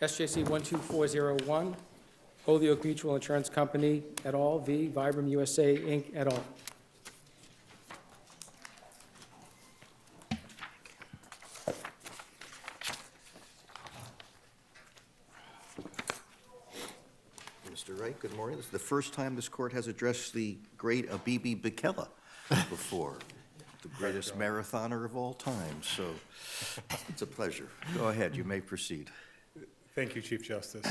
SJC-12401, Holyoke Mutual Insurance Company et al. v. Vibram USA Inc. et al. Mr. Wright, good morning. This is the first time this court has addressed the great Abibi Bikila before, the greatest marathoner of all time, so it's a pleasure. Go ahead, you may proceed. Thank you, Chief Justice.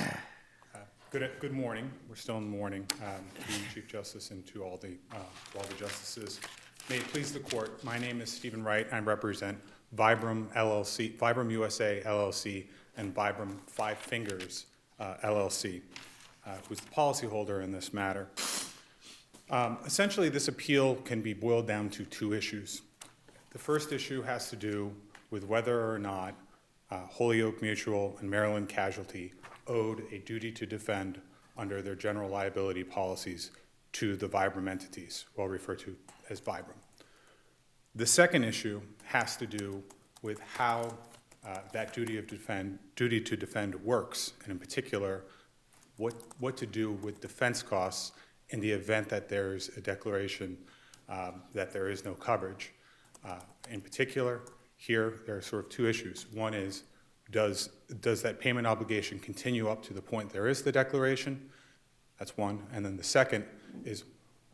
Good morning. We're still in the morning. To you, Chief Justice, and to all the justices. May it please the court, my name is Stephen Wright. I represent Vibram LLC, Vibram USA LLC, and Vibram Five Fingers LLC, who's the policyholder in this matter. Essentially, this appeal can be boiled down to two issues. The first issue has to do with whether or not Holyoke Mutual and Maryland Casualty owed a duty to defend under their general liability policies to the Vibram entities, well referred to as Vibram. The second issue has to do with how that duty to defend works, and in particular, what to do with defense costs in the event that there's a declaration that there is no coverage. In particular, here there are sort of two issues. One is, does that payment obligation continue up to the point there is the declaration? That's one. And then the second is,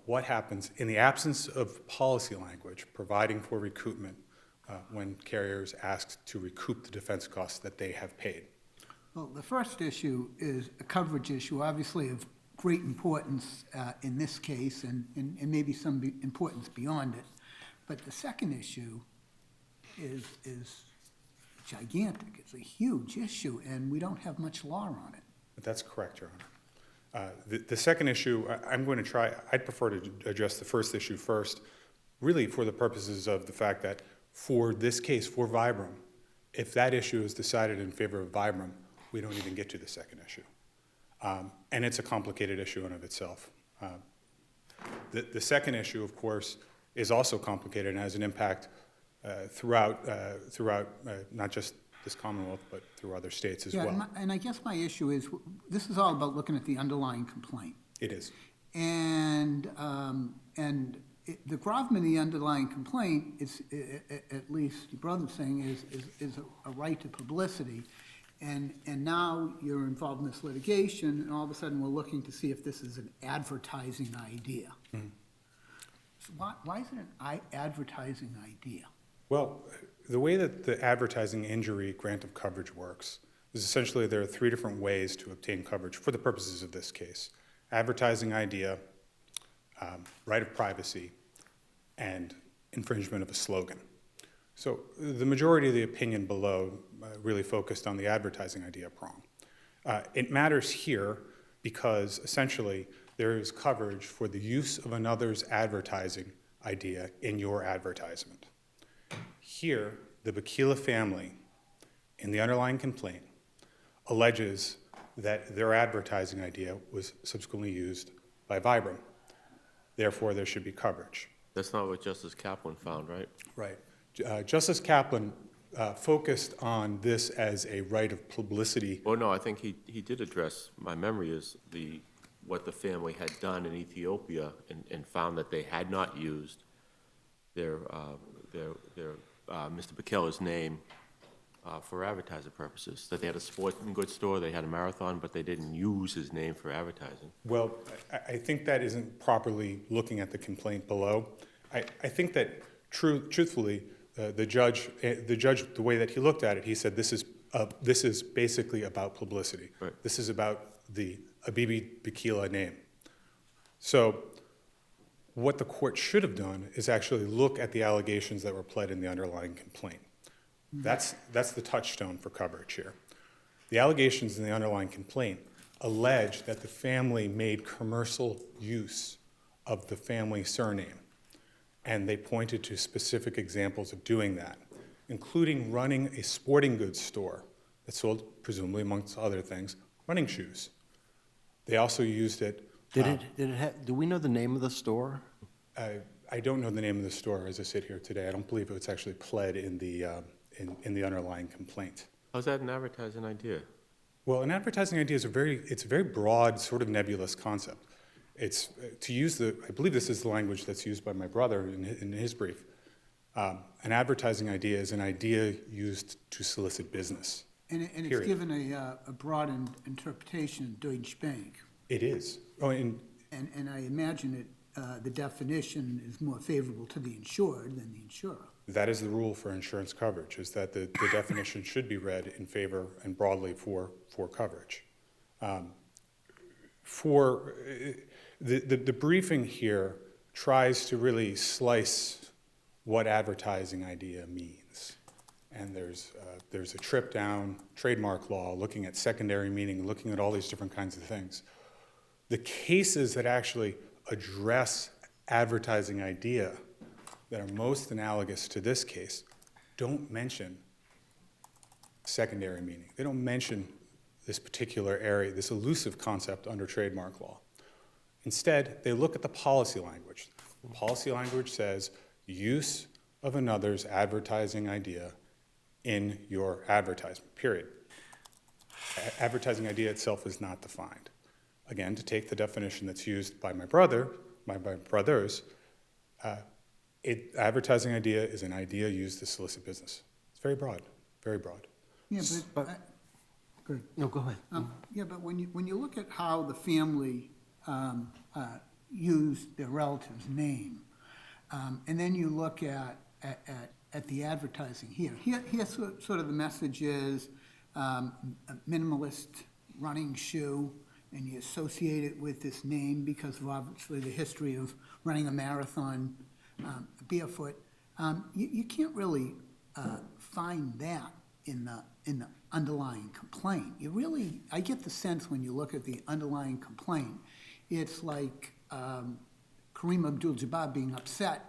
what happens in the absence of policy language providing for recoupment when carriers ask to recoup the defense costs that they have paid? Well, the first issue is a coverage issue, obviously of great importance in this case and maybe some importance beyond it. But the second issue is gigantic. It's a huge issue, and we don't have much law on it. That's correct, Your Honor. The second issue, I'd prefer to address the first issue first, really for the purposes of the fact that for this case, for Vibram, if that issue is decided in favor of Vibram, we don't even get to the second issue. And it's a complicated issue in and of itself. The second issue, of course, is also complicated and has an impact throughout not just this Commonwealth, but through other states as well. And I guess my issue is, this is all about looking at the underlying complaint. It is. And the gravamen of the underlying complaint is, at least your brother's saying, is a right to publicity. And now you're involved in this litigation, and all of a sudden we're looking to see if this is an advertising idea. Mm-hmm. So why is it an advertising idea? Well, the way that the advertising injury grant of coverage works is essentially there are three different ways to obtain coverage for the purposes of this case: advertising idea, right of privacy, and infringement of a slogan. So the majority of the opinion below really focused on the advertising idea prong. It matters here because essentially there is coverage for the use of another's advertising idea in your advertisement. Here, the Bikila family, in the underlying complaint, alleges that their advertising idea was subsequently used by Vibram. Therefore, there should be coverage. That's not what Justice Kaplan found, right? Right. Justice Kaplan focused on this as a right of publicity. Well, no, I think he did address, my memory is, what the family had done in Ethiopia and found that they had not used their Mr. Bikila's name for advertising purposes. That they had a sporting goods store, they had a marathon, but they didn't use his name for advertising. Well, I think that isn't properly looking at the complaint below. I think that truthfully, the judge, the way that he looked at it, he said this is basically about publicity. Right. This is about the Abibi Bikila name. So what the court should have done is actually look at the allegations that were pled in the underlying complaint. That's the touchstone for coverage here. The allegations in the underlying complaint allege that the family made commercial use of the family surname, and they pointed to specific examples of doing that, including running a sporting goods store that sold, presumably amongst other things, running shoes. They also used it. Do we know the name of the store? I don't know the name of the store as I sit here today. I don't believe it's actually pled in the underlying complaint. How's that an advertising idea? Well, an advertising idea is it's a very broad, sort of nebulous concept. It's, to use I believe this is the language that's used by my brother in his brief. An advertising idea is an idea used to solicit business. And it's Period. given a broad interpretation in Deutsche Bank. It is. Oh, and And I imagine the definition is more favorable to the insured than the insurer. that is the rule for insurance coverage, is that the definition should be read in favor and broadly for coverage. The briefing here tries to really slice what advertising idea means. And there's a trip down trademark law, looking at secondary meaning, looking at all these different kinds of things. The cases that actually address advertising idea that are most analogous to this case don't mention secondary meaning. They don't mention this particular area, this elusive concept under trademark law. Instead, they look at the policy language. The policy language says use of another's advertising idea in your advertisement, period. Advertising idea itself is not defined. Again, to take the definition that's used by my brothers, advertising idea is an idea used to solicit business. It's very broad, very broad. Yeah, but, good. No, go ahead. Yeah, but when you look at how the family used their relative's name, and then you look at the advertising here sort of the message is a minimalist running shoe, and you associate it with this name because of obviously the history of running a marathon barefoot. You can't really find that in the underlying complaint. I get the sense when you look at the underlying complaint, it's like Kareem Abdul-Jabbar being upset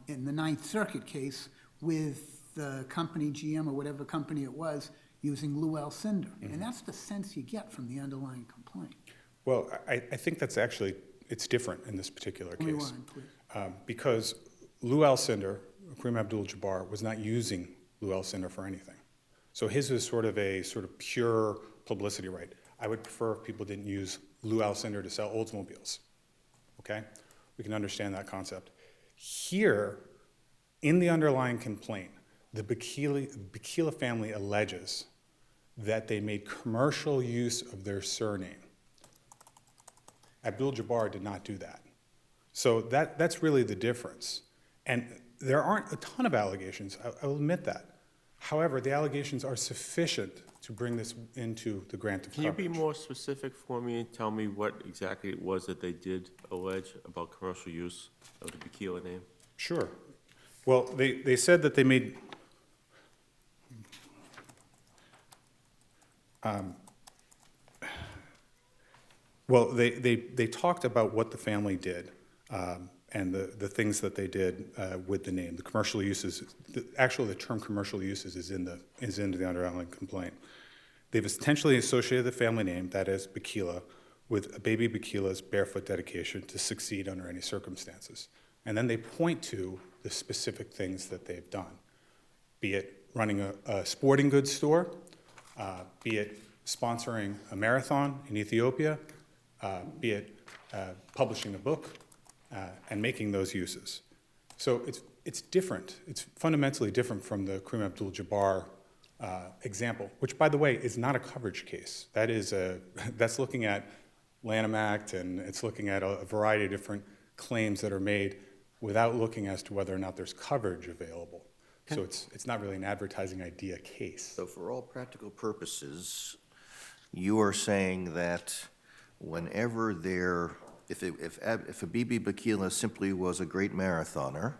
in the Ninth Circuit case with the company GM or whatever company it was using Lou Alcindor. Mm-hmm. And that's the sense you get from the underlying complaint. Well, I think that's actually, it's different in this particular case. Rewind, please. Because Lou Alcindor, Kareem Abdul-Jabbar, was not using Lou Alcindor for anything. So his was sort of pure publicity right. I would prefer if people didn't use Lou Alcindor to sell Oldsmobiles, okay? We can understand that concept. Here, in the underlying complaint, the Bakila family alleges that they made commercial use of their surname. Abdul-Jabbar did not do that. So that's really the difference. And there aren't a ton of allegations, I'll admit that. However, the allegations are sufficient to bring this into the grant of Can coverage. you be more specific for me and tell me what exactly it was that they did allege about commercial use of the Bakila name? Sure. Well, they said that they made, they talked about what the family did and the things that they did with the name. The commercial uses, actually the term commercial uses is into the underlying complaint. They've intentionally associated the family name, that is Bakila, with baby Bakila's barefoot dedication to succeed under any circumstances. And then they point to the specific things that they've done, be it running a sporting goods store, be it sponsoring a marathon in Ethiopia, be it publishing a book and making those uses. So it's different. It's fundamentally different from the Kareem Abdul-Jabbar example, which, by the way, is not a coverage case. That's looking at Lanham Act, and it's looking at a variety of different claims that are made without looking as to whether or not there's coverage available. So it's not really an advertising idea case. So for all practical purposes, you are saying that whenever if Habibi Bakila simply was a great marathoner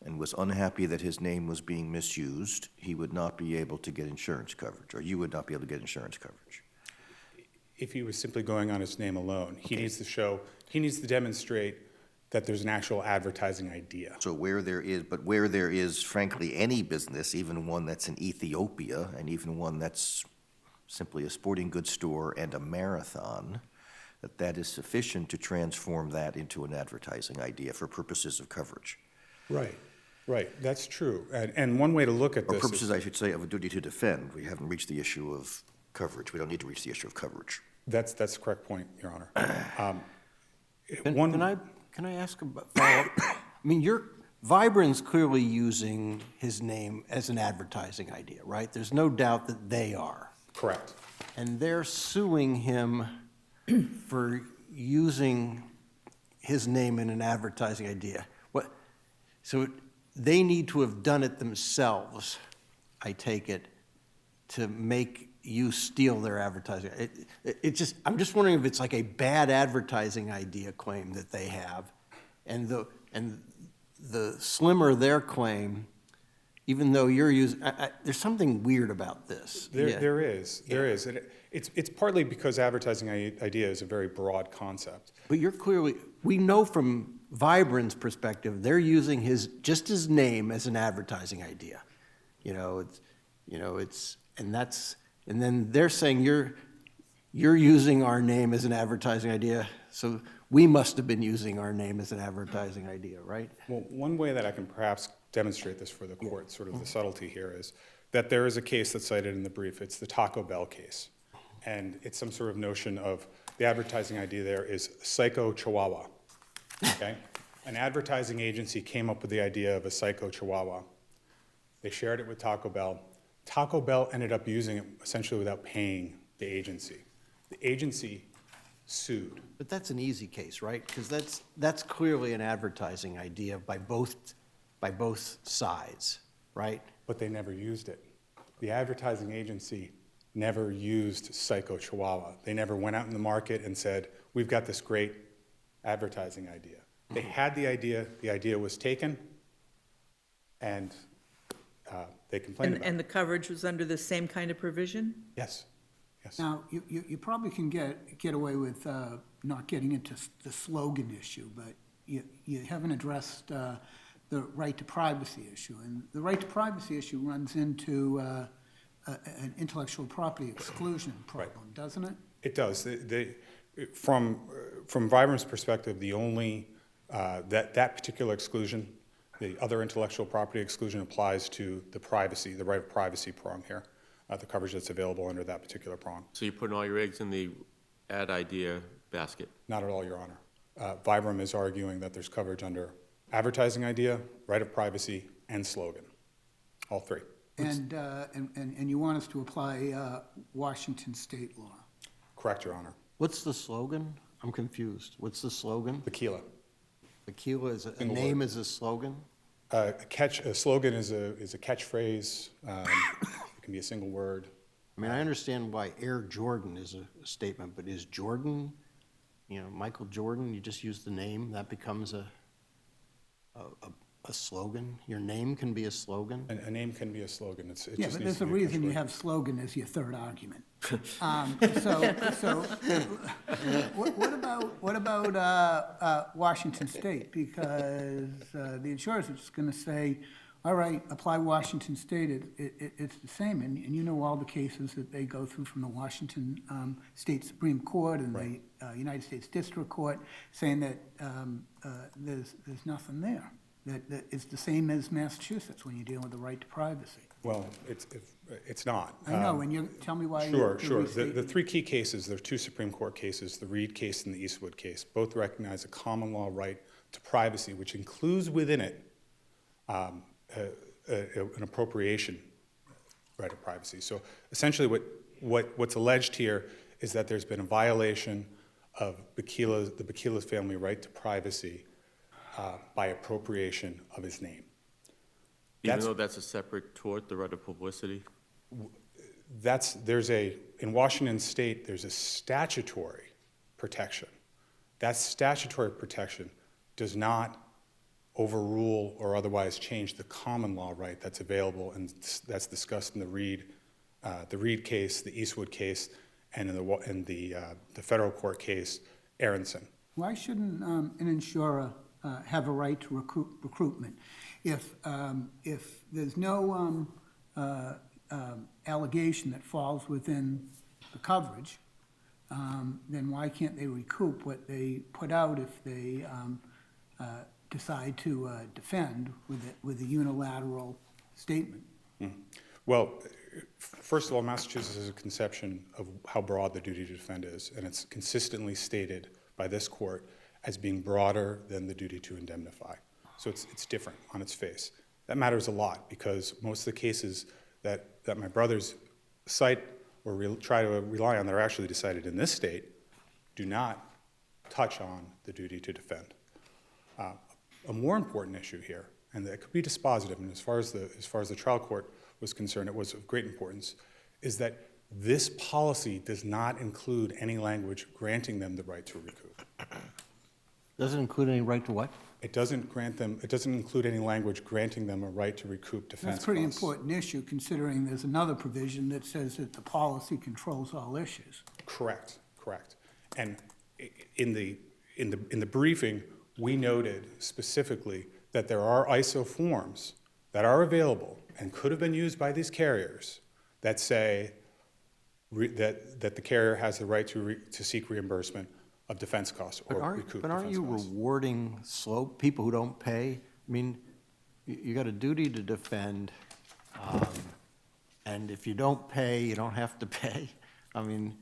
and was unhappy that his name was being misused, he would not be able to get insurance coverage, or you would not be able to get insurance coverage. If he was simply going on his name alone, he needs to demonstrate that there's an actual advertising idea. So where there is, frankly, any business, even one that's in Ethiopia, and even one that's simply a sporting goods store and a marathon, that is sufficient to transform that into an advertising idea for purposes of coverage. Right, that's true. And one way to look at Or this purposes, I should say, of a duty to defend. We haven't reached the issue of coverage. We don't need to reach the issue of coverage. That's the correct point, Your Honor. Can I ask about follow-up? I mean, Vibram's clearly using his name as an advertising idea, right? There's no doubt that they are. Correct. And they're suing him for using his name in an advertising idea. So they need to have done it themselves, I take it, to make you steal their advertising. I'm just wondering if it's like a bad advertising idea claim that they have, and the slimmer their claim, even though you're using, there's something weird about this. There is. And it's partly because advertising idea is a very broad concept. But we know from Vibram's perspective, they're using just his name as an advertising idea. And then they're saying you're using our name as an advertising idea, so we must have been using our name as an advertising idea, right? Well, one way that I can perhaps demonstrate this for the court, sort of the subtlety here, is that there is a case that's cited in the brief. It's the Taco Bell case. And it's some sort of notion of the advertising idea there is psycho chihuahua, okay? An advertising agency came up with the idea of a psycho chihuahua. They shared it with Taco Bell. Taco Bell ended up using it essentially without paying the agency. The agency sued. But that's an easy case, right? Because that's clearly an advertising idea by both sides, right? But they never used it. The advertising agency never used Psycho Chihuahua. They never went out in the market and said, we've got this great advertising idea. They had the idea was taken, and they complained about it. And the coverage was under the same kind of provision? Yes, yes. Now, you probably can get away with not getting into the slogan issue, but you haven't addressed the right to privacy issue. And the right to privacy issue runs into an intellectual property exclusion problem, doesn't it? It does. From Vibram's perspective, the only, that particular exclusion, the other intellectual property exclusion applies to the privacy, the right of privacy prong here, the coverage that's available under that particular prong. So you're putting all your eggs in the ad idea basket? Not at all, Your Honor. Vibram is arguing that there's coverage under advertising idea, right of privacy, and slogan, all three. And you want us to apply Washington state law? Correct, Your Honor. What's the slogan? I'm confused. What's the slogan? Tequila. Tequila is a Single name word. is a slogan? A slogan is a catchphrase. It can be a single word. I mean, I understand why Air Jordan is a statement, but is Jordan, Michael Jordan, you just use the name, that becomes a slogan? Your name can be a slogan? A name can be a slogan. It Yeah, just but needs there's to a be reason you catchword. have slogan as your third argument. What about Washington State? Because the insurers are just going to say, all right, apply Washington State, it's the same. And you know all the cases that they go through from the Washington State Supreme Court and the United States District Court saying that there's nothing there. That it's the same as Massachusetts when you're dealing with the right to privacy. Well, it's not. I know, and you tell me why. Sure. the The restatement- three key cases, there are two Supreme Court cases, the Reed case and the Eastwood case. Both recognize a common law right to privacy, which includes within it an appropriation right of privacy. So essentially what's alleged here is that there's been a violation of the Bacchila's family right to privacy by appropriation of his name. Even though that's a separate tort, the right of publicity? In Washington State, there's a statutory protection. That statutory protection does not overrule or otherwise change the common law right that's available, and that's discussed in the Reed case, the Eastwood case, and in the federal court case, Aronson. Why shouldn't an insurer have a right to recruitment? If there's no allegation that falls within the coverage, then why can't they recoup what they put out if they decide to defend with a unilateral statement? Well, First of all, Massachusetts has a conception of how broad the duty to defend is, and it's consistently stated by this court as being broader than the duty to indemnify. So it's different on its face. That matters a lot because most of the cases that my brothers cite or try to rely on that are actually decided in this state do not touch on the duty to defend. A more important issue here, and that could be dispositive, and as far as the trial court was concerned, it was of great importance, is that this policy does not include any language granting them the right to recoup. Doesn't include any right to what? It doesn't include any language granting them a right to recoup defense costs. That's a pretty important issue, considering there's another provision that says that the policy controls all issues. Correct. And in the briefing, we noted specifically that there are ISO forms that are available and could have been used by these carriers that say that the carrier has the right to seek reimbursement of defense costs or recoup defense costs. But aren't you rewarding people who don't pay? I mean, you got a duty to defend, and if you don't pay, you don't have to pay. I mean,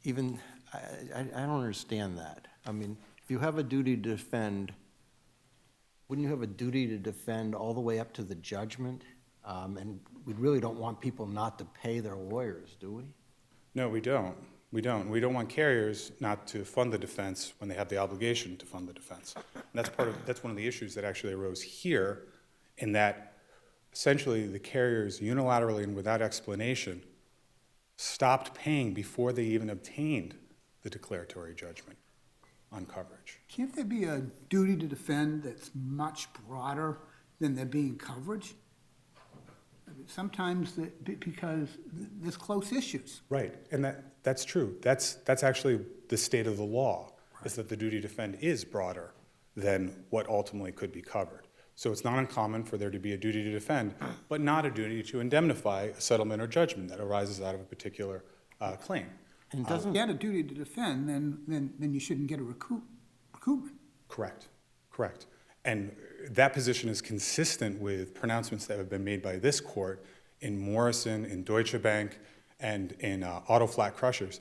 I don't understand that. I mean, if you have a duty to defend, wouldn't you have a duty to defend all the way up to the judgment? And we really don't want people not to pay their lawyers, do we? No, we don't. We don't want carriers not to fund the defense when they have the obligation to fund the defense. And that's one of the issues that actually arose here, in that essentially the carriers unilaterally and without explanation stopped paying before they even obtained the declaratory judgment on coverage. Can't there be a duty to defend that's much broader than there being coverage? I mean, sometimes, because there's close issues. Right, and that's true. That's actually the state of the law, is that the duty to defend is broader than what ultimately could be covered. So it's not uncommon for there to be a duty to defend, but not a duty to indemnify a settlement or judgment that arises out of a particular claim. And doesn't get a duty to defend, then you shouldn't get a recoupment. Correct. And that position is consistent with pronouncements that have been made by this court in Morrison, in Deutsche Bank, and in Auto Flat Crushers.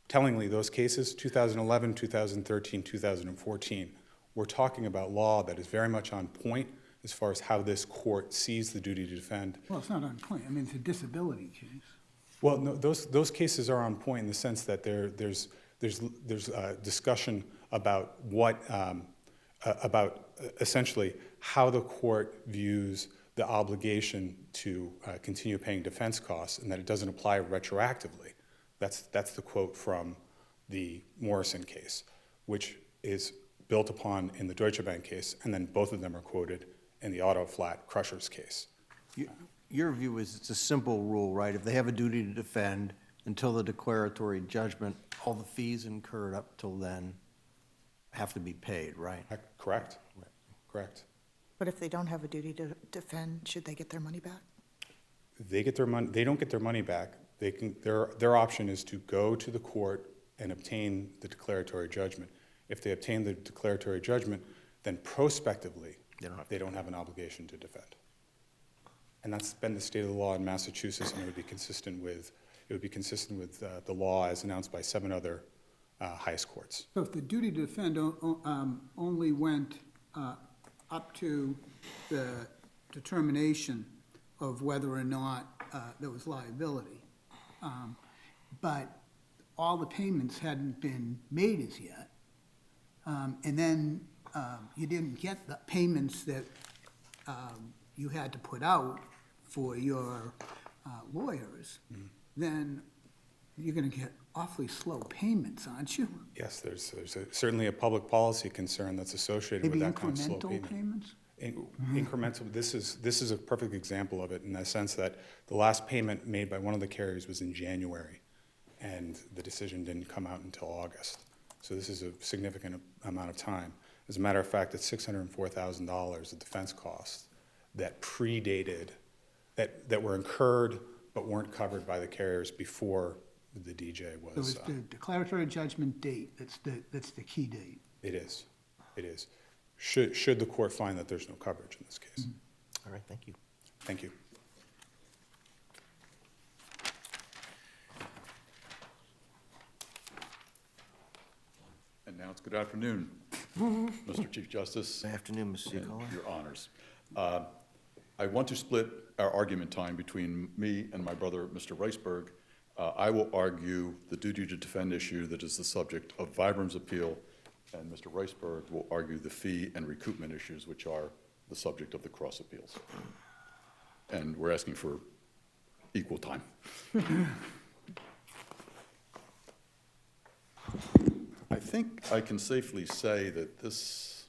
Tellingly, those cases, 2011, 2013, 2014, we're talking about law that is very much on point as far as how this court sees the duty to defend. Well, it's not on point. I mean, it's a disability case. Well, no, those cases are on point in the sense that there's discussion about about essentially how the court views the obligation to continue paying defense costs, and that it doesn't apply retroactively. That's the quote from the Morrison case, which is built upon in the Deutsche Bank case, and then both of them are quoted in the Auto Flat Crushers case. Your view is it's a simple rule, right? If they have a duty to defend until the declaratory judgment, all the fees incurred up till then have to be paid, right? Correct. Correct. But if they don't have a duty to defend, should they get their money back? They get their money. They don't get their money back. They can. Their option is to go to the court and obtain the declaratory judgment. If they obtain the declaratory judgment, then prospectively they don't have an obligation to defend. And that's been the state of the law in Massachusetts, and it would be consistent with the law as announced by 7 other highest courts. So if the duty to defend only went up to the determination of whether or not there was liability, but all the payments hadn't been made as yet, and then you didn't get the payments that you had to put out for your lawyers, then you're going to get awfully slow payments, aren't you? Yes, there's certainly a public policy concern that's associated with that kind of slow Maybe payment. incremental payments? Incremental. This is a perfect example of it in the sense that the last payment made by one of the carriers was in January, and the decision didn't come out until August. So this is a significant amount of time. As a matter of fact, it's $604,000 of defense costs that predated, that were incurred but weren't covered by the carriers before the DJ was. So it's the declaratory judgment date that's the key date. It is. Should the court find that there's no coverage in this case. All right, thank you. Thank you. Counts. Good afternoon, Mr. Chief Justice. Good afternoon, Mr. and Giacola. Your honors. I want to split our argument time between me and my brother, Mr. Reisberg. I will argue the duty to defend issue that is the subject of Vibram's appeal, and Mr. Reisberg will argue the fee and recoupment issues, which are the subject of the cross appeals. And we're asking for equal time. I think I can safely say that this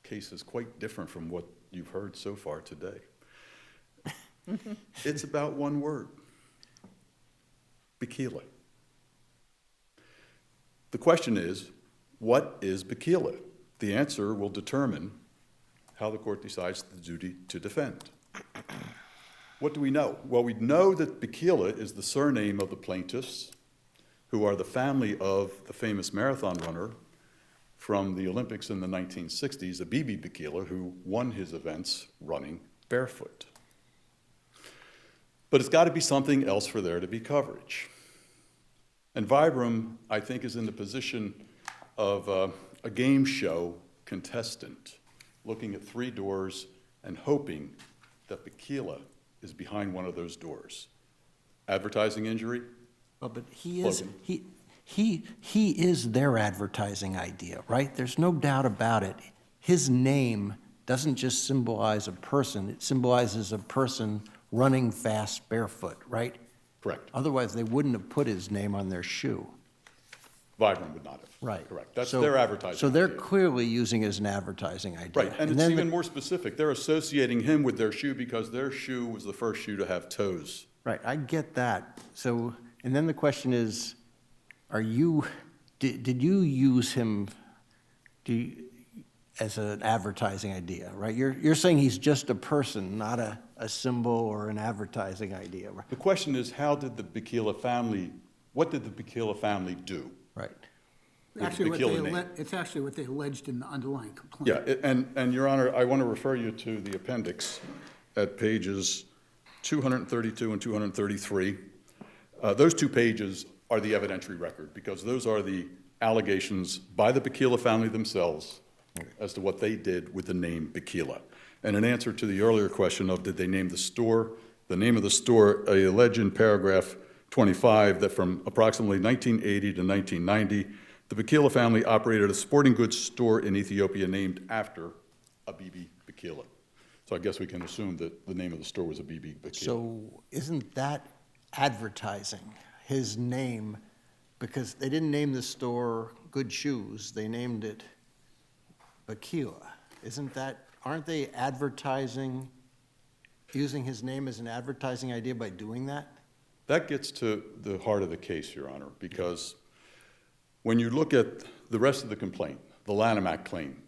case is quite different from what you've heard so far today. It's about one word: Bikila. The question is, what is Bikila? The answer will determine how the court decides the duty to defend. What do we know? Well, we know that Bikila is the surname of the plaintiffs, who are the family of the famous marathon runner from the Olympics in the 1960s, Abibi Bikila, who won his events running barefoot. But it's got to be something else for there to be coverage. And Vibram, I think, is in the position of a game show contestant, looking at 3 doors and hoping that Bikila is behind one of those doors. Advertising injury? Well, but he is, Logan. he is their advertising idea, right? There's no doubt about it. His name doesn't just symbolize a person, it symbolizes a person running fast barefoot, right? Correct. Otherwise, they wouldn't have put his name on their shoe. Vibram would not have. Right. Correct. That's So- their advertising So they're idea. clearly using it as an advertising idea. Right, and it's then even more specific. They're associating him with their shoe because their shoe was the first shoe to have toes. Right, I get that. So, and then the question is, did you use him as an advertising idea, right? You're saying he's just a person, not a symbol or an advertising idea, right? The question is, what did the Bikila family do? Right. Actually, Bikila name. it's actually what they alleged in the underlying complaint. Yeah, and Your Honor, I want to refer you to the appendix at pages 232 and 233. Those 2 pages are the evidentiary record, because those are the allegations by the Bikila family themselves as to what they did with the name Bikila. And in answer to the earlier question of did they name the store, the name of the store, I allege in paragraph 25 that from approximately 1980 to 1990, the Bikila family operated a sporting goods store in Ethiopia named after Abibi Bikila. So I guess we can assume that the name of the store was Abibi Bikila. So isn't that advertising, his name? Because they didn't name the store Good Shoes, they named it Bikila. Aren't they advertising, using his name as an advertising idea by doing that? That gets to the heart of the case, Your Honor, because when you look at the rest of the complaint, the Lanham Act claim,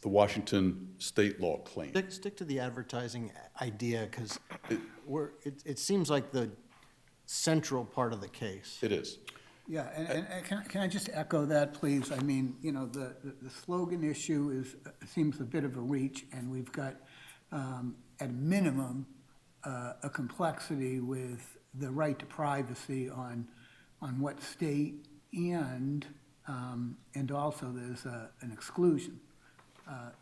the Washington state law claim. Stick to the advertising idea, because it seems like the central part of the case. It is. Yeah, and can I just echo that, please? I mean, you know, the slogan issue seems a bit of a reach, and we've got, at a minimum, a complexity with the right to privacy on what state, and also there's an exclusion.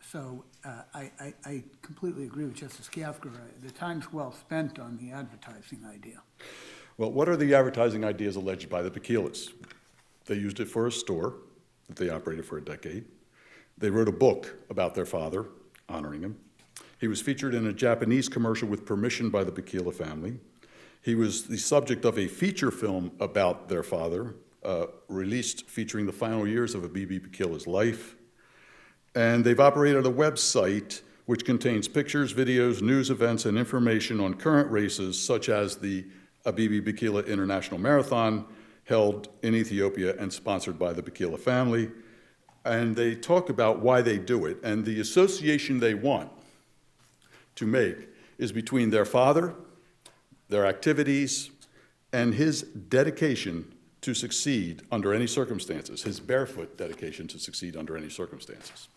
So I completely agree with Justice Kafka. The time's well spent on the advertising idea. Well, what are the advertising ideas alleged by the Bikilas? They used it for a store that they operated for a decade. They wrote a book about their father, honoring him. He was featured in a Japanese commercial with permission by the Bikila family. He was the subject of a feature film about their father, released featuring the final years of Abibi Bikila's life. And they've operated a website which contains pictures, videos, news events, and information on current races, such as the Abibi Bikila International Marathon, held in Ethiopia and sponsored by the Bikila family. And they talk about why they do it, and the association they want to make is between their father, their activities, and his dedication to succeed under any circumstances, his barefoot dedication to succeed under any circumstances.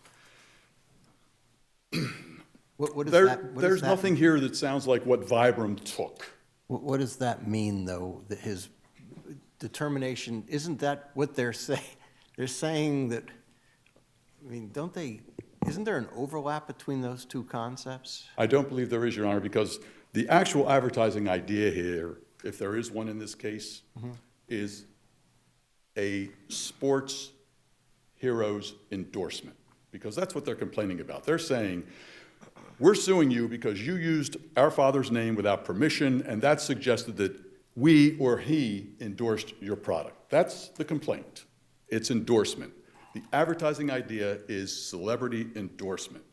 What does There's that nothing here that sounds like what Vibram took. What does that mean, though, that his determination, isn't that what they're saying? They're saying that I mean, isn't there an overlap between those two concepts? I don't believe there is, Your Honor, because the actual advertising idea here, if there is one in this case, is a sports hero's endorsement, because that's what they're complaining about. They're saying, we're suing you because you used our father's name without permission, and that suggested that we or he endorsed your product. That's the complaint. It's endorsement. The advertising idea is celebrity endorsement.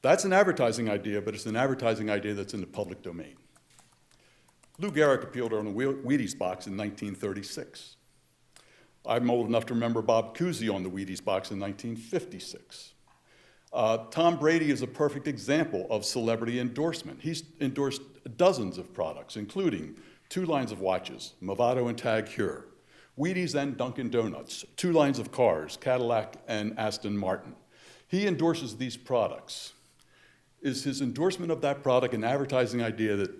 That's an advertising idea, but it's an advertising idea that's in the public domain. Lou Gehrig appealed on a Wheaties box in 1936. I'm old enough to remember Bob Cousy on the Wheaties box in 1956. Tom Brady is a perfect example of celebrity endorsement. He's endorsed dozens of products, including 2 lines of watches, Movado and Tag Heuer, Wheaties and Dunkin' Donuts, 2 lines of cars, Cadillac and Aston Martin. He endorses these products. Is his endorsement of that product an advertising idea that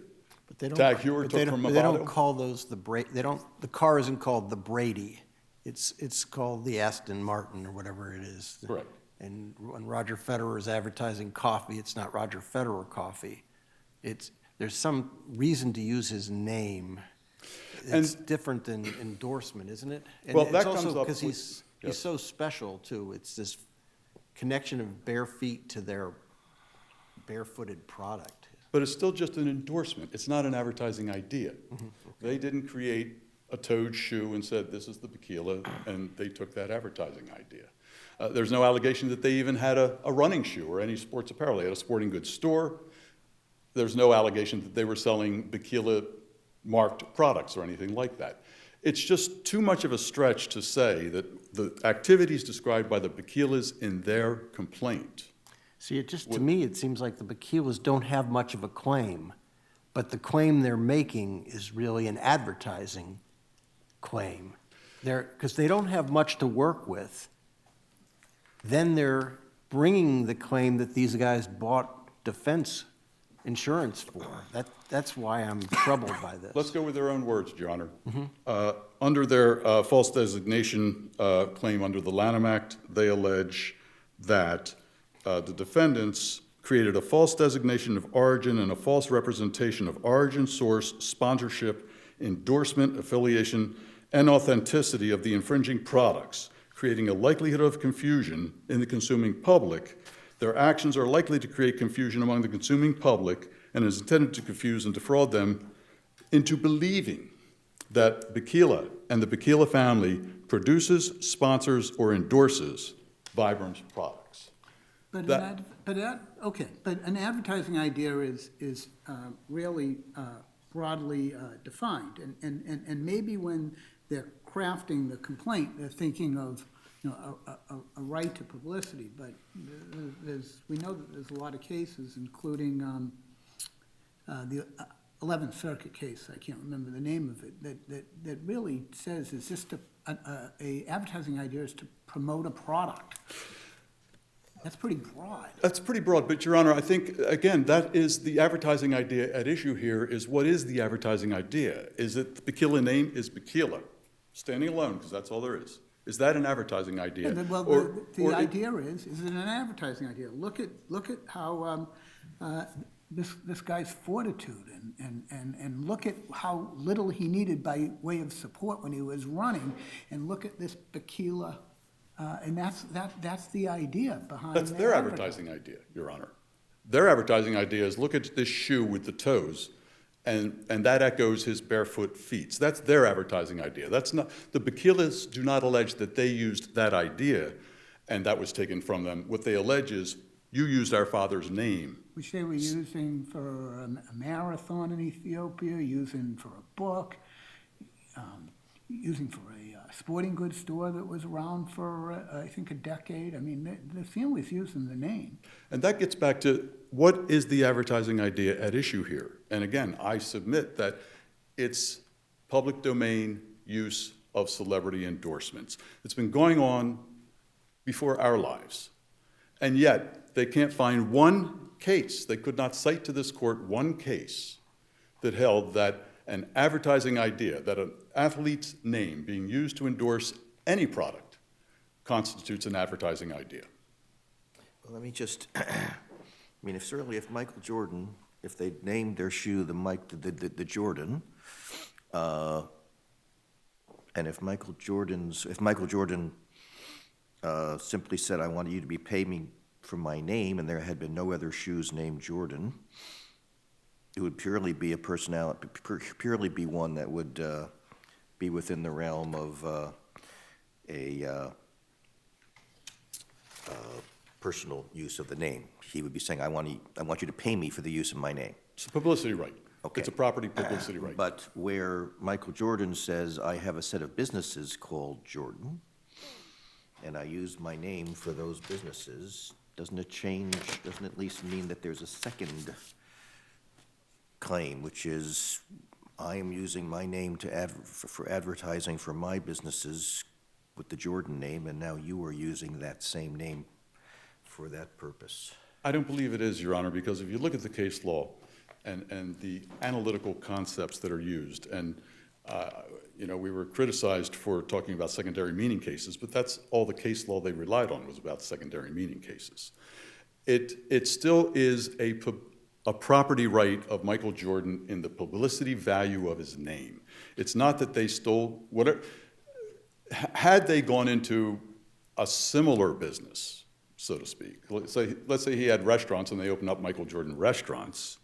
Tag Heuer took from Movado? They don't call those the car isn't called the Brady. It's called the Aston Martin or whatever it is. Correct. And when Roger Federer is advertising coffee, it's not Roger Federer coffee. There's some reason to use his name. It's different than endorsement, isn't it? And Well, it's that also comes up because with- he's so special too. It's this connection of bare feet to their barefooted product. But it's still just an endorsement. It's not an advertising idea. They didn't create a Toad shoe and said, this is the Tequila, and they took that advertising idea. There's no allegation that they even had a running shoe or any sports apparel. They had a sporting goods store. There's no allegation that they were selling Tequila marked products or anything like that. It's just too much of a stretch to say that the activities described by the Tequilas in their complaint. See, to me, it seems like the Tequilas don't have much of a claim, but the claim they're making is really an advertising claim. Because they don't have much to work with. Then they're bringing the claim that these guys bought defense insurance for. That's why I'm troubled by this. Let's go with their own words, Your Honor. Under their false designation claim under the Lanham Act, they allege that the defendants created a false designation of origin and a false representation of origin, source, sponsorship, endorsement, affiliation, and authenticity of the infringing products, creating a likelihood of confusion in the consuming public. Their actions are likely to create confusion among the consuming public and is intended to confuse and defraud them into believing that Tequila and the Tequila family produces, sponsors, or endorses Vibram's products. But That- but an advertising idea is really broadly defined, and maybe when they're crafting the complaint, they're thinking of a right to publicity. But we know that there's a lot of cases, including the 11th Circuit case. I can't remember the name of it. That really says is just a advertising idea is to promote a product. That's pretty broad. That's pretty broad, but Your Honor, I think, again, that is the advertising idea at issue here is what is the advertising idea? Is it the Tequila name is Tequila, standing alone, because that's all there is. Is that an advertising idea? Yeah, well, Or the it- idea is it an advertising idea? Look at how this guy's fortitude and look at how little he needed by way of support when he was running, and look at this Tequila, and that's the idea behind. That's their advertising idea, Your Honor. Their advertising idea is look at this shoe with the toes, and that echoes his barefoot feet. So that's their advertising idea. That's not, the Tequilas do not allege that they used that idea and that was taken from them. What they allege is you used our father's name. Which they were using for a marathon in Ethiopia, using for a book, using for a sporting goods store that was around for, I think, a decade. I mean, the family's using the name. And that gets back to what is the advertising idea at issue here? And again, I submit that it's public domain use of celebrity endorsements. It's been going on before our lives. And yet, they can't find one case, they could not cite to this court one case that held that an advertising idea, that an athlete's name being used to endorse any product constitutes an advertising idea. Let me just, I mean, if certainly if Michael Jordan, if they named their shoe the Jordan, and if Michael Jordan simply said, I want you to be paying me for my name, and there had been no other shoes named Jordan, it would purely be a personality, purely be one that would be within the realm of a personal use of the name. He would be saying, I want you to pay me for the use of my name. It's a publicity right. Okay. It's a property publicity right. But where Michael Jordan says, I have a set of businesses called Jordan, and I use my name for those businesses, doesn't it at least mean that there's a second claim, which is, I am using my name for advertising for my businesses with the Jordan name, and now you are using that same name for that purpose? I don't believe it is, Your Honor, because if you look at the case law and the analytical concepts that are used, and we were criticized for talking about secondary meaning cases, but that's all the case law they relied on was about secondary meaning cases. It still is a property right of Michael Jordan in the publicity value of his name. It's not that they stole whatever. Had they gone into a similar business, so to speak, let's say he had restaurants and they opened up Michael Jordan restaurants,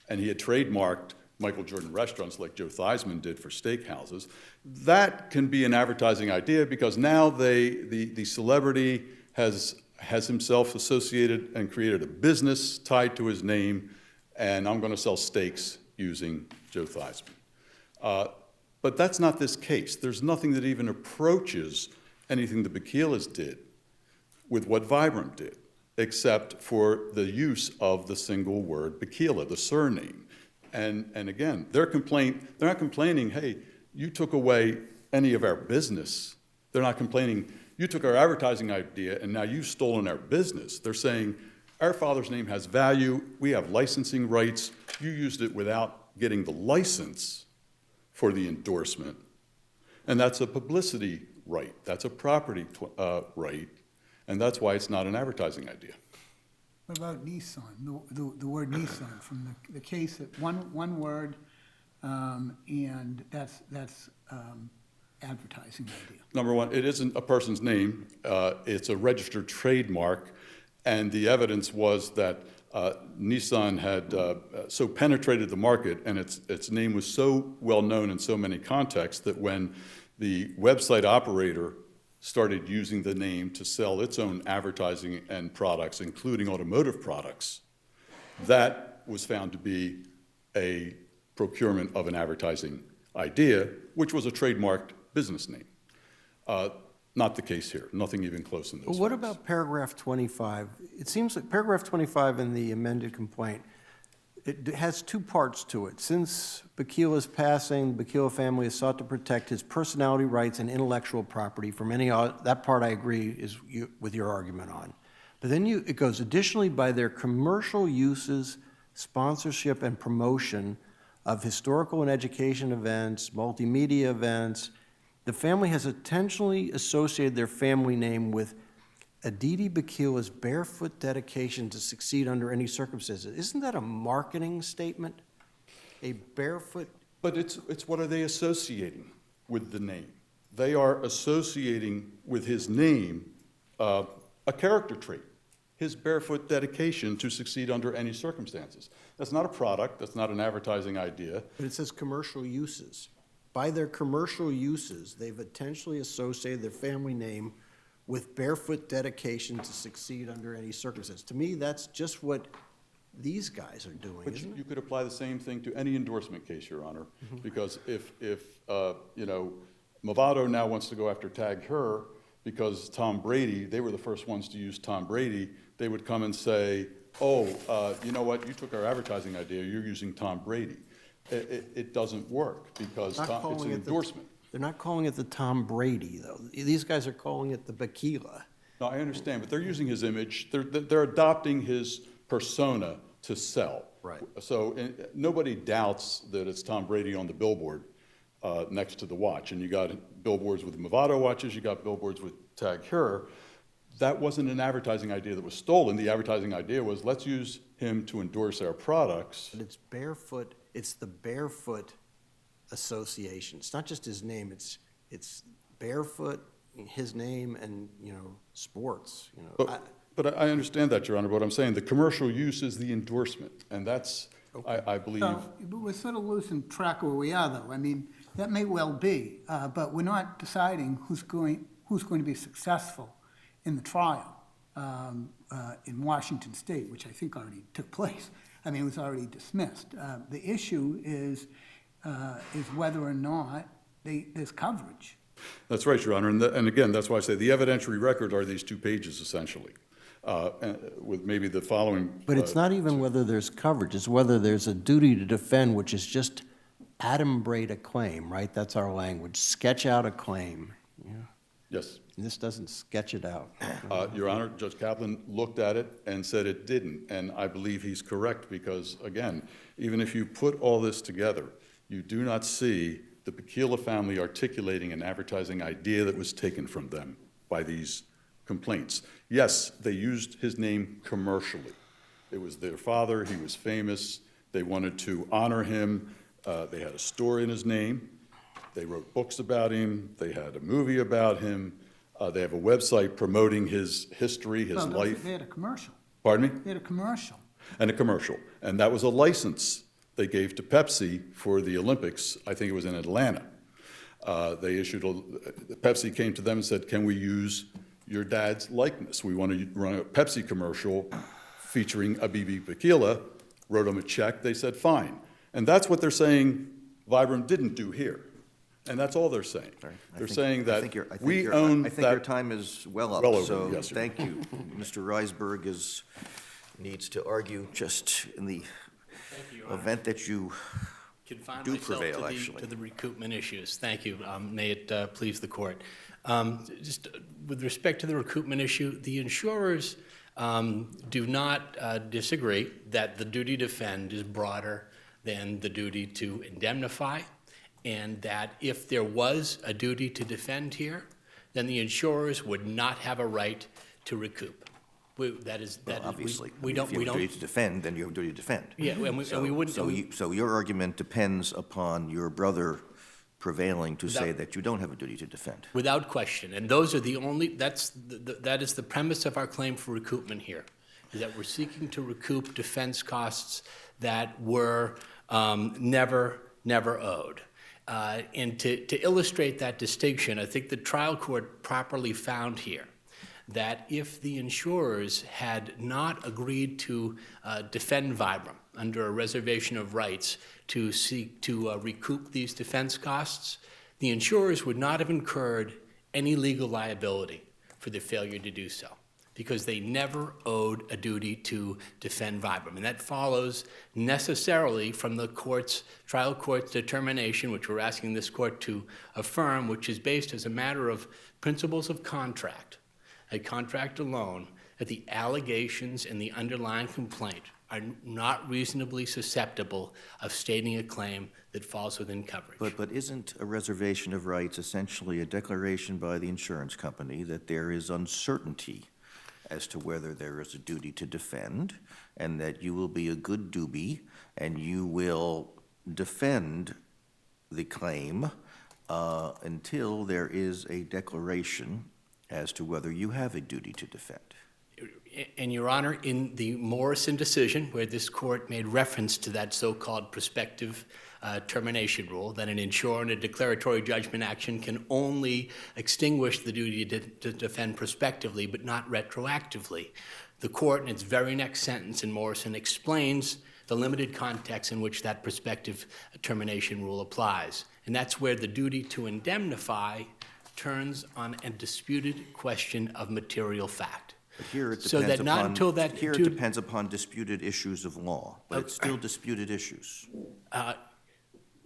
and he had trademarked Michael Jordan restaurants like Joe Theismann did for steakhouses, that can be an advertising idea because now the celebrity has himself associated and created a business tied to his name, and I'm going to sell steaks using Joe Theismann. But that's not this case. There's nothing that even approaches anything the Bekilas did with what Vibram did, except for the use of the single word Bekila, the surname. And again, they're not complaining, hey, you took away any of our business. They're not complaining, you took our advertising idea and now you've stolen our business. They're saying, our father's name has value, we have licensing rights, you used it without getting the license for the endorsement. And that's a publicity right, that's a property right, and that's why it's not an advertising idea. What about Nissan, the word Nissan, from the case that one word, and that's advertising idea? Number one, it isn't a person's name, it's a registered trademark, and the evidence was that Nissan had so penetrated the market and its name was so well known in so many contexts that when the website operator started using the name to sell its own advertising and products, including automotive products, that was found to be a procurement of an advertising idea, which was a trademarked business name. Not the case here, nothing even close in those What facts. about paragraph 25? It seems like paragraph 25 in the amended complaint, it has two parts to it. Since Bekila's passing, the Bekila family has sought to protect his personality rights and intellectual property from any, that part I agree is with your argument on. But then it goes, additionally, by their commercial uses, sponsorship, and promotion of historical and education events, multimedia events, the family has intentionally associated their family name with Aditi Bekila's barefoot dedication to succeed under any circumstances. Isn't that a marketing statement? A barefoot? But it's what are they associating with the name? They are associating with his name a character trait, his barefoot dedication to succeed under any circumstances. That's not a product, that's not an advertising idea. But it says commercial uses. By their commercial uses, they've intentionally associated their family name with barefoot dedication to succeed under any circumstance. To me, that's just what these guys are doing, But isn't it? you could apply the same thing to any endorsement case, Your Honor, because if Movado now wants to go after Tag Her because Tom Brady, they were the first ones to use Tom Brady, they would come and say, oh, you know what, you took our advertising idea, you're using Tom Brady. It doesn't work because it's an endorsement. They're not calling it the Tom Brady, though. These guys are calling it the Bekila. No, I understand, but they're using his image, they're adopting his persona to sell. Right. So nobody doubts that it's Tom Brady on the billboard next to the watch, and you got billboards with Movado watches, you got billboards with Tag Heuer. that wasn't an advertising idea that was stolen. The advertising idea was, let's use him to endorse our products. But it's Barefoot, it's the Barefoot Association. It's not just his name, it's Barefoot, his name, and, sports, But I understand that, Your Honor, but what I'm saying, the commercial use is the endorsement, and that's, I believe. So, but we're sort of losing track of where we are, though. I mean, that may well be, but we're not deciding who's going to be successful in the trial in Washington State, which I think already took place. I mean, it was already dismissed. The issue is whether or not there's coverage. That's right, Your Honor, and again, that's why I say the evidentiary record are these 2 pages, essentially, with maybe the following. But it's not even whether there's coverage, it's whether there's a duty to defend, which is just adumbrate a claim, right? That's our language, sketch out a claim. Yes. And this doesn't sketch it out. Your Honor, Judge Kaplan looked at it and said it didn't, and I believe he's correct because, again, even if you put all this together, you do not see the Pequila family articulating an advertising idea that was taken from them by these complaints. Yes, they used his name commercially. It was their father, he was famous, they wanted to honor him, they had a store in his name, they wrote books about him, they had a movie about him, they have a website promoting his history, his life. They had a commercial. Pardon me? They had a commercial. And a commercial. And that was a license they gave to Pepsi for the Olympics. I think it was in Atlanta. Pepsi came to them and said, can we use your dad's likeness? We want to run a Pepsi commercial featuring a B.B. Pequila. Wrote them a check. They said, fine. And that's what they're saying Vibram didn't do here. And that's all they're saying. They're saying that we own that. I think your time is well up. Well over, so yes, Your thank you. Mr. Reisberg needs to argue just in the event that you confine do myself prevail, actually. to the recoupment issues. Thank you. May it please the court. Just with respect to the recoupment issue, the insurers do not disagree that the duty to defend is broader than the duty to indemnify, and that if there was a duty to defend here, then the insurers would not have a right to recoup. Obviously, we don't. If you have a duty to defend, then you have a duty to defend. Yeah, and we wouldn't. So your argument depends upon your brother prevailing to say that you don't have a duty to defend. Without question, and those are the only. That is the premise of our claim for recoupment here, is that we're seeking to recoup defense costs that were never owed. And to illustrate that distinction, I think the trial court properly found here that if the insurers had not agreed to defend Vibram under a reservation of rights to seek to recoup these defense costs, the insurers would not have incurred any legal liability for their failure to do so, because they never owed a duty to defend Vibram. And that follows necessarily from the trial court's determination, which we're asking this court to affirm, which is based as a matter of principles of contract, a contract alone, that the allegations in the underlying complaint are not reasonably susceptible of stating a claim that falls within coverage. But isn't a reservation of rights essentially a declaration by the insurance company that there is uncertainty as to whether there is a duty to defend, and that you will be a good doobie and you will defend the claim until there is a declaration as to whether you have a duty to defend? And Your Honor, in the Morrison decision, where this court made reference to that so-called prospective termination rule, that an insurer in a declaratory judgment action can only extinguish the duty to defend prospectively, but not retroactively, the court, in its very next sentence in Morrison, explains the limited context in which that prospective termination rule applies. And that's where the duty to indemnify turns on a disputed question of material fact. But here it So that not until that here it depends upon disputed issues of law, but it's still disputed issues.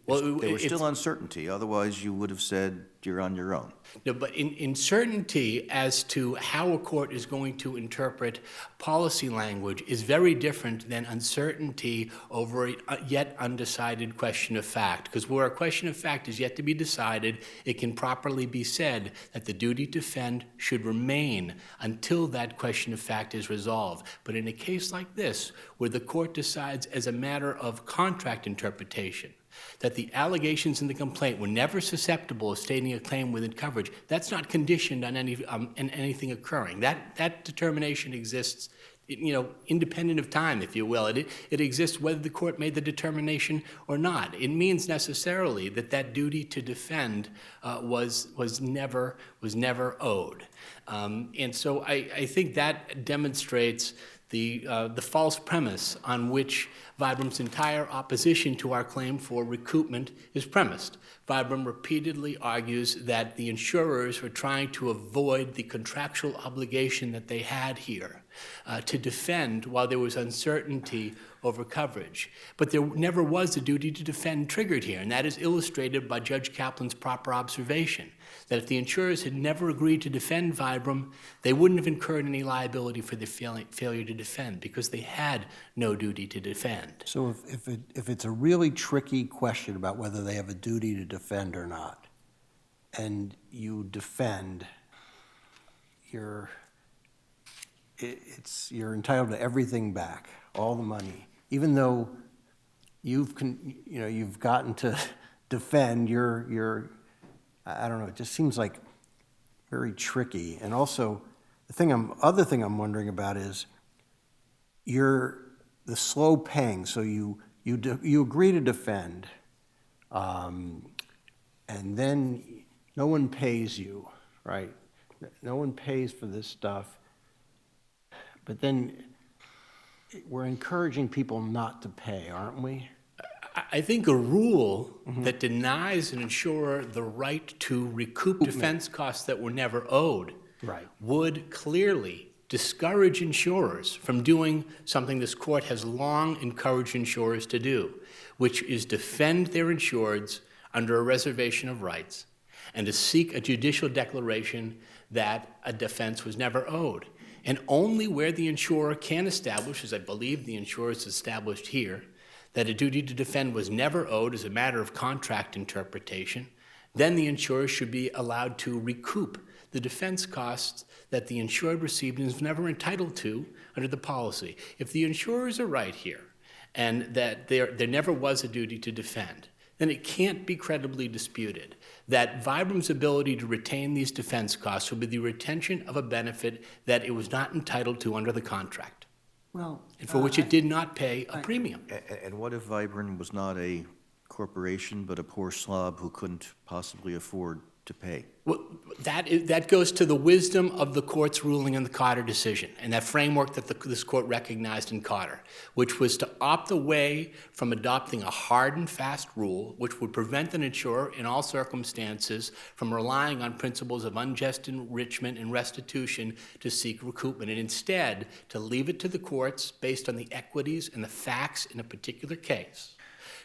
Well, There was it's- still uncertainty, otherwise you would have said you're on your own. No, but in certainty as to how a court is going to interpret policy language is very different than uncertainty over a yet undecided question of fact. Because where a question of fact is yet to be decided, it can properly be said that the duty to defend should remain until that question of fact is resolved. But in a case like this, where the court decides as a matter of contract interpretation that the allegations in the complaint were never susceptible of stating a claim within coverage, that's not conditioned on anything occurring. That determination exists, independent of time, if you will. It exists whether the court made the determination or not. It means necessarily that duty to defend was never owed. And so I think that demonstrates the false premise on which Vibram's entire opposition to our claim for recoupment is premised. Vibram repeatedly argues that the insurers were trying to avoid the contractual obligation that they had here to defend while there was uncertainty over coverage. But there never was a duty to defend triggered here, and that is illustrated by Judge Kaplan's proper observation, that if the insurers had never agreed to defend Vibram, they wouldn't have incurred any liability for the failure to defend because they had no duty to defend. So if it's a really tricky question about whether they have a duty to defend or not, and you defend, you're entitled to everything back, all the money, even though you've gotten to defend. I don't know. It just seems like very tricky. And also, other thing I'm wondering about is the slow paying. So you agree to defend, and then no one pays you, right? No one pays for this stuff. But then we're encouraging people not to pay, aren't we? I think a rule that denies an insurer the right to recoup defense costs that were never owed would clearly discourage insurers from doing something this court has long encouraged insurers to do, which is defend their insureds under a reservation of rights and to seek a judicial declaration that a defense was never owed. And only where the insurer can establish, as I believe the insurer has established here, that a duty to defend was never owed as a matter of contract interpretation, then the insurer should be allowed to recoup the defense costs that the insured received and is never entitled to under the policy. If the insurers are right here and that there never was a duty to defend, then it can't be credibly disputed that Vibram's ability to retain these defense costs will be the retention of a benefit that it was not entitled to under the contract, Well, and for which it did not pay a premium. And what if Vibram was not a corporation, but a poor slob who couldn't possibly afford to pay? Well, that goes to the wisdom of the court's ruling in the Cotter decision and that framework that this court recognized in Cotter, which was to opt away from adopting a hard and fast rule which would prevent an insurer in all circumstances from relying on principles of unjust enrichment and restitution to seek recoupment, and instead to leave it to the courts based on the equities and the facts in a particular case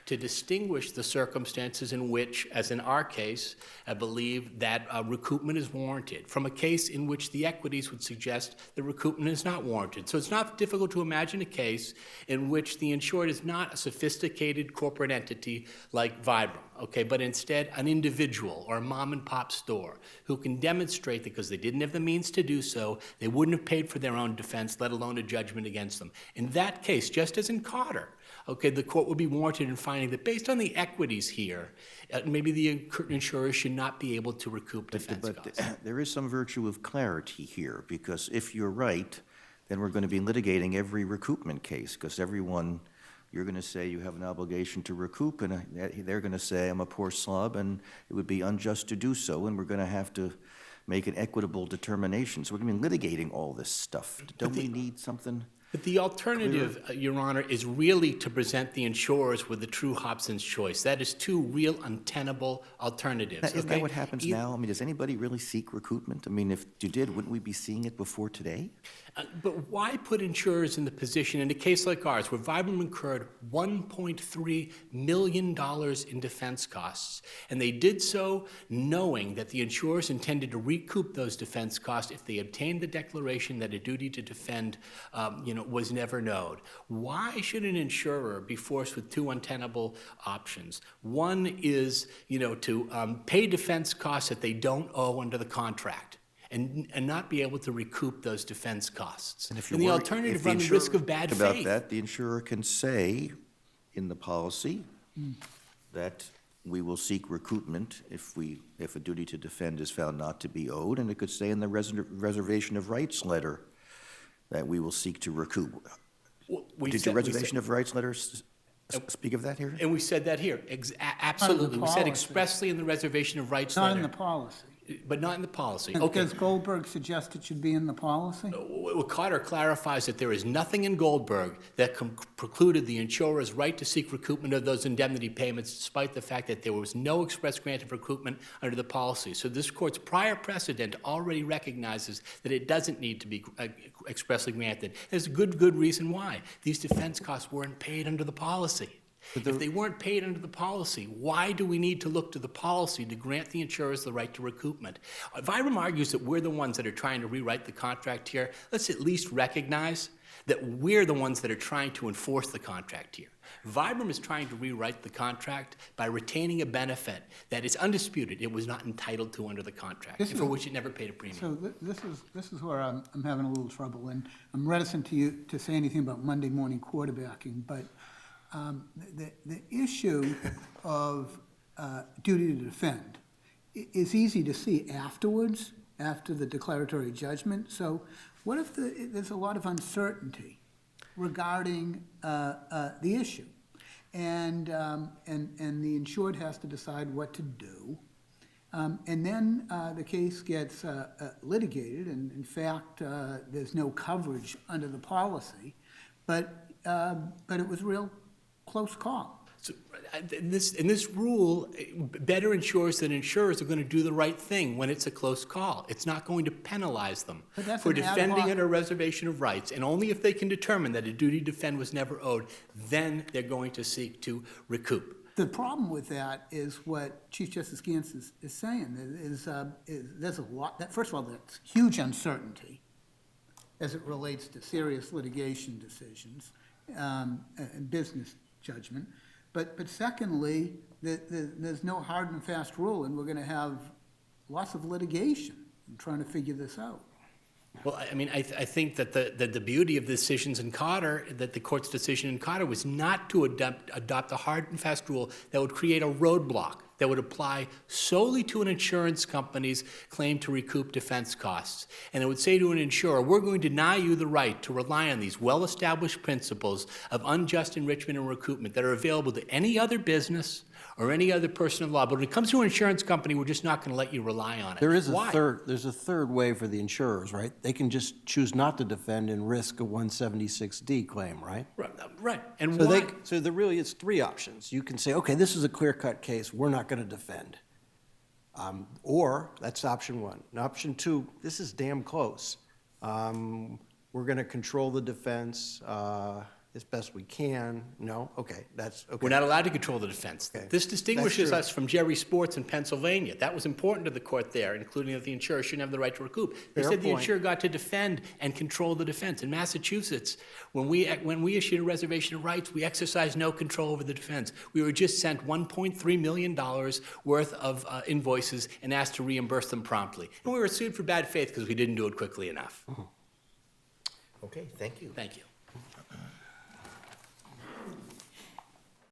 to distinguish the circumstances in which, as in our case, I believe that recoupment is warranted from a case in which the equities would suggest that recoupment is not warranted. So it's not difficult to imagine a case in which the insured is not a sophisticated corporate entity like Vibram, okay, but instead an individual or a mom and pop store who can demonstrate that because they didn't have the means to do so, they wouldn't have paid for their own defense, let alone a judgment against them. In that case, just as in Cotter, okay, the court would be warranted in finding that based on the equities here, maybe the insurer should not be able to recoup defense costs. But there is some virtue of clarity here, because if you're right, then we're going to be litigating every recoupment case, because everyone, you're going to say you have an obligation to recoup, and they're going to say I'm a poor slob, and it would be unjust to do so, and we're going to have to make an equitable determination. So we're going to be litigating all this stuff. Don't we need something But the alternative, Your Honor, is really to present the insurers with the true Hobson's choice. That is two real untenable alternatives. Isn't okay? that what happens now? I mean, does anybody really seek recoupment? I mean, if you did, wouldn't we be seeing it before today? But why put insurers in the position, in a case like ours, where Vibram incurred $1.3 million in defense costs, and they did so knowing that the insurers intended to recoup those defense costs if they obtained the declaration that a duty to defend, was never known? Why should an insurer be forced with two untenable options? One is, to pay defense costs that they don't owe under the contract, and not be able to recoup those defense costs. And if the you're worried- alternative if the run the risk insurer- of bad about faith. that, the insurer can say in the policy that we will seek recoupment if a duty to defend is found not to be owed, and it could say in the reservation of rights letter that we will seek to recoup. Did your reservation of rights letter speak of that here? And we said that here, absolutely. We said policy. expressly in the reservation of rights Not letter. in the policy. But not in the policy. Okay. Does Goldberg suggest it should be in the policy? Well, Carter clarifies that there is nothing in Goldberg that precluded the insurer's right to seek recoupment of those indemnity payments, despite the fact that there was no express grant of recoupment under the policy. So this court's prior precedent already recognizes that it doesn't need to be expressly granted. There's a good reason why. These defense costs weren't paid under the policy. If they weren't paid under the policy, why do we need to look to the policy to grant the insurers the right to recoupment? Vibram argues that we're the ones that are trying to rewrite the contract here. Let's at least recognize that we're the ones that are trying to enforce the contract here. Vibram is trying to rewrite the contract by retaining a benefit that is undisputed it was not entitled to under the contract, and for which it never paid a premium. So this is where I'm having a little trouble, and I'm reticent to say anything about Monday morning quarterbacking, but the issue of duty to defend is easy to see afterwards, after the declaratory judgment. So what if there's a lot of uncertainty regarding the issue, and the insured has to decide what to do, and then the case gets litigated, and in fact, there's no coverage under the policy, but it was a real close call. So, in this rule, better insurers than insurers are going to do the right thing when it's a close call. It's not going to penalize them But that's for an ad defending hoc- under a reservation of rights, and only if they can determine that a duty to defend was never owed, then they're going to seek to recoup. The problem with that is what Chief Justice Gantz is saying, is there's a lot, first of all, there's huge uncertainty as it relates to serious litigation decisions and business judgment. But secondly, there's no hard and fast rule, and we're going to have lots of litigation in trying to figure this out. Well, I mean, I think that the beauty of the decisions in Carter, that the court's decision in Carter was not to adopt a hard and fast rule that would create a roadblock that would apply solely to an insurance company's claim to recoup defense costs. And it would say to an insurer, we're going to deny you the right to rely on these well-established principles of unjust enrichment and recoupment that are available to any other business or any other person in law. But when it comes to an insurance company, we're just not going to let you rely on it. There is Why? there's a third way for the insurers, right? They can just choose not to defend and risk a 176D claim, right? Right. And So why? so there really is three options. You can say, okay, this is a clear-cut case, we're not going to defend. Or, that's option one. And option two, this is damn close. We're going to control the defense as best we can. No? Okay, that's, okay. We're not allowed to control the defense. Okay. This distinguishes true. us from Jerry Sports in Pennsylvania. That was important to the court there, including that the insurer shouldn't have the right to recoup. They Fair said the point. insurer got to defend and control the defense. In Massachusetts, when we issued a reservation of rights, we exercised no control over the defense. We were just sent $1.3 million worth of invoices and asked to reimburse them promptly. And we were sued for bad faith because we didn't do it quickly enough. Okay, thank you. Thank you.